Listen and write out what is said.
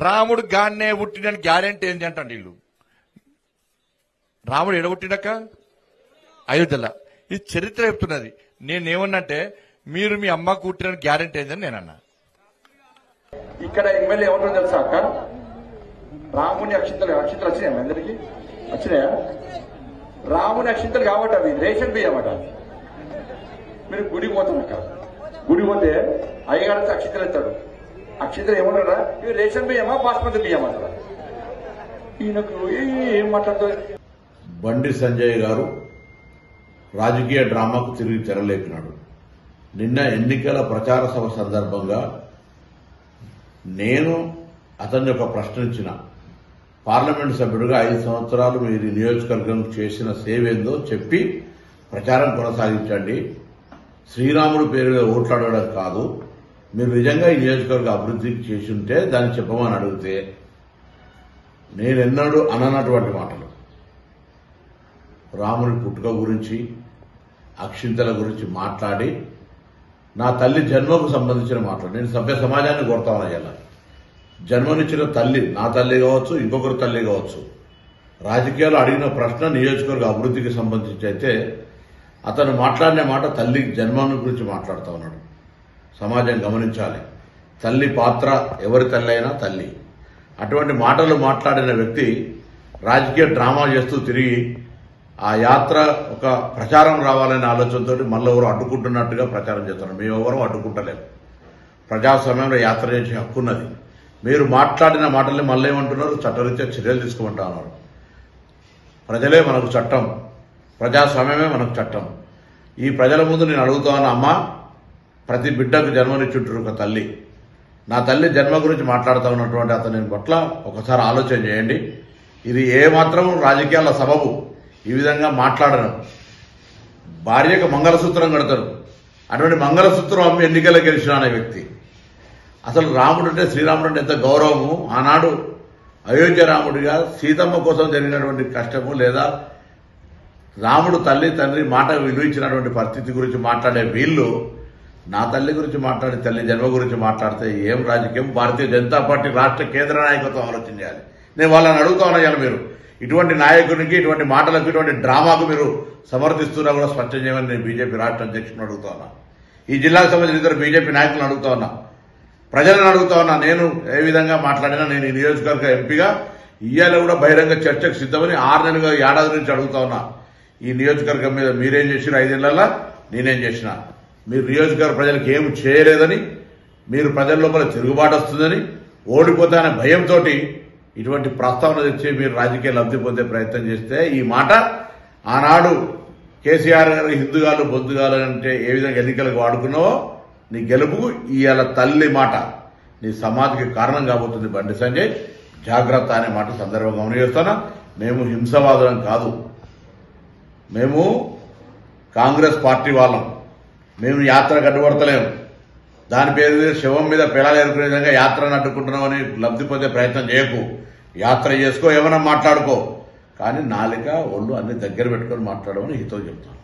రాముడు గాన్నే పుట్టినని గ్యారెంటీ ఏంటి అంటే వీళ్ళు. రాముడు ఎడగొట్టినాక అయోధ్యలో. ఇది చరిత్ర చెప్తున్నది. నేనేమన్నంటే మీరు మీ అమ్మ పుట్టిన గ్యారెంటీ ఏంటని నేనన్నా. ఇక్కడ ఎమ్మెల్యే ఎవరో తెలుసా అక్క? రాముని అక్షింతలు వచ్చినాయా అందరికి? వచ్చినాయా? రాముని అక్షింతలు కాబట్టి అవి రేషన్ బియ్యం అట. మీరు గుడికి పోతాం అక్క, గుడి పోతే అయ్యగారు అక్షింతలు ఎత్తాడు. అక్షింతలు ఏమంటారా? ఇవి రేషన్ బియ్యమా బాస్మతి బియ్యం అంటారా? ఈయనకు ఏం మాట్లాడుతుంది? బండి సంజయ్ గారు రాజకీయ డ్రామాకు తిరిగి తెరలేపినాడు. నిన్న ఎన్నికల ప్రచార సభ సందర్భంగా నేను అతన్ని ఒక ప్రశ్నించిన, పార్లమెంటు సభ్యుడిగా 5 సంవత్సరాలు మీరు నియోజకవర్గం చేసిన సేవేందో చెప్పి ప్రచారం కొనసాగించండి. శ్రీరాముడు పేరు మీద ఓట్లాడడం కాదు, మీరు నిజంగా ఈ నియోజకవర్గ అభివృద్ధికి చేసి ఉంటే దాన్ని చెప్పమని అడిగితే నేనెన్నడూ అననటువంటి మాటలు, రాముని పుట్టుక గురించి అక్షింతల గురించి మాట్లాడి నా తల్లి జన్మకు సంబంధించిన మాటలు నేను సభ్య సమాజాన్ని కోరుతాను. ఇలా జన్మనిచ్చిన తల్లి, నా తల్లి కావచ్చు, ఇంకొకరి తల్లి కావచ్చు, రాజకీయాలు అడిగిన ప్రశ్న నియోజకవర్గ అభివృద్ధికి సంబంధించి అయితే అతను మాట్లాడిన మాట తల్లి జన్మను గురించి మాట్లాడుతూ ఉన్నాడు. సమాజం గమనించాలి, తల్లి పాత్ర ఎవరి తల్లి అయినా తల్లి. అటువంటి మాటలు మాట్లాడిన వ్యక్తి రాజకీయ డ్రామా చేస్తూ తిరిగి ఆ యాత్ర ఒక ప్రచారం రావాలనే ఆలోచనతో మళ్ళీ ఎవరు అడ్డుకుంటున్నట్టుగా ప్రచారం చేస్తున్నారు. మేమెవరూ అడ్డుకుంటలేము. ప్రజాస్వామ్యంలో యాత్ర చేసే హక్కున్నది. మీరు మాట్లాడిన మాటల్ని మళ్ళీ ఏమంటున్నారు? చట్టరీత్యా చర్యలు తీసుకోమంటా ఉన్నారు. ప్రజలే మనకు చట్టం, ప్రజాస్వామ్యమే మనకు చట్టం. ఈ ప్రజల ముందు నేను అడుగుతాను, అమ్మ, ప్రతి బిడ్డకు జన్మనిచ్చుంటారు ఒక తల్లి. నా తల్లి జన్మ గురించి మాట్లాడుతూ ఉన్నటువంటి అతని పట్ల ఒకసారి ఆలోచన చేయండి. ఇది ఏమాత్రం రాజకీయాల సబబు ఈ విధంగా మాట్లాడడం. భార్యకు మంగళసూత్రం కడతారు, అటువంటి మంగళసూత్రం అమ్మి ఎన్నికల్లో గెలిచిన అనే వ్యక్తి. అసలు రాముడు అంటే, శ్రీరాముడు అంటే ఎంత గౌరవము. ఆనాడు అయోధ్య రాముడిగా సీతమ్మ కోసం జరిగినటువంటి కష్టము, లేదా రాముడు తల్లి తండ్రి మాట విలువించినటువంటి పరిస్థితి గురించి మాట్లాడే వీళ్ళు నా తల్లి గురించి మాట్లాడి తల్లి జన్మ గురించి మాట్లాడితే ఏం రాజకీయం? భారతీయ జనతా పార్టీ రాష్ట్ర కేంద్ర నాయకత్వం ఆలోచన చేయాలి. నేను వాళ్ళని అడుగుతా ఉన్నాను, మీరు ఇటువంటి నాయకునికి, ఇటువంటి మాటలకు, ఇటువంటి డ్రామాకు మీరు సమర్థిస్తున్నా కూడా స్పష్టం చేయమని నేను బీజేపీ రాష్ట్ర అధ్యక్షుని అడుగుతా ఉన్నా. ఈ జిల్లాకు సంబంధించిన ఇద్దరు బీజేపీ నాయకులను అడుగుతా ఉన్నా, ప్రజలను అడుగుతా ఉన్నా. నేను ఏ విధంగా మాట్లాడినా నేను ఈ నియోజకవర్గ ఎంపీగా ఇయ్యాల కూడా బహిరంగ చర్చకు సిద్ధమని 6 నెలలుగా ఏడాది నుంచి అడుగుతా ఉన్నా. ఈ నియోజకవర్గం మీద మీరేం చేసినా 5 ఏళ్లలో నేనేం చేసినా, మీరు నియోజకవర్గ ప్రజలకు ఏమి చేయలేదని, మీరు ప్రజల లోపల తిరుగుబాటు వస్తుందని, ఓడిపోతానే భయంతో ఇటువంటి ప్రస్తావన తెచ్చి మీరు రాజకీయ లబ్ధి పొందే ప్రయత్నం చేస్తే, ఈ మాట ఆనాడు కేసీఆర్ గారు హిందుగాలు బొద్దుగాలు అంటే ఏ విధంగా ఎన్నికలకు వాడుకున్నావో నీ గెలుపుకు ఇవాళ తల్లి మాట నీ సమాధికి కారణం కాబోతుంది. బండి సంజయ్, జాగ్రత్త అనే మాట సందర్భంగా గమనిస్తున్నా. మేము హింసవాదులం కాదు, మేము కాంగ్రెస్ పార్టీ వాళ్ళం. మేము యాత్ర గడ్డుపడతలేము. దాని పేరు మీద శవం మీద పిల్లలు ఏర్పడే విధంగా యాత్రను అడ్డుకుంటున్నామని లబ్ధి పొందే ప్రయత్నం చేయకు. యాత్ర చేసుకో, ఏమైనా మాట్లాడుకో, కానీ నాలిక ఒళ్ళు అన్ని దగ్గర పెట్టుకొని మాట్లాడమని హితో చెప్తాను.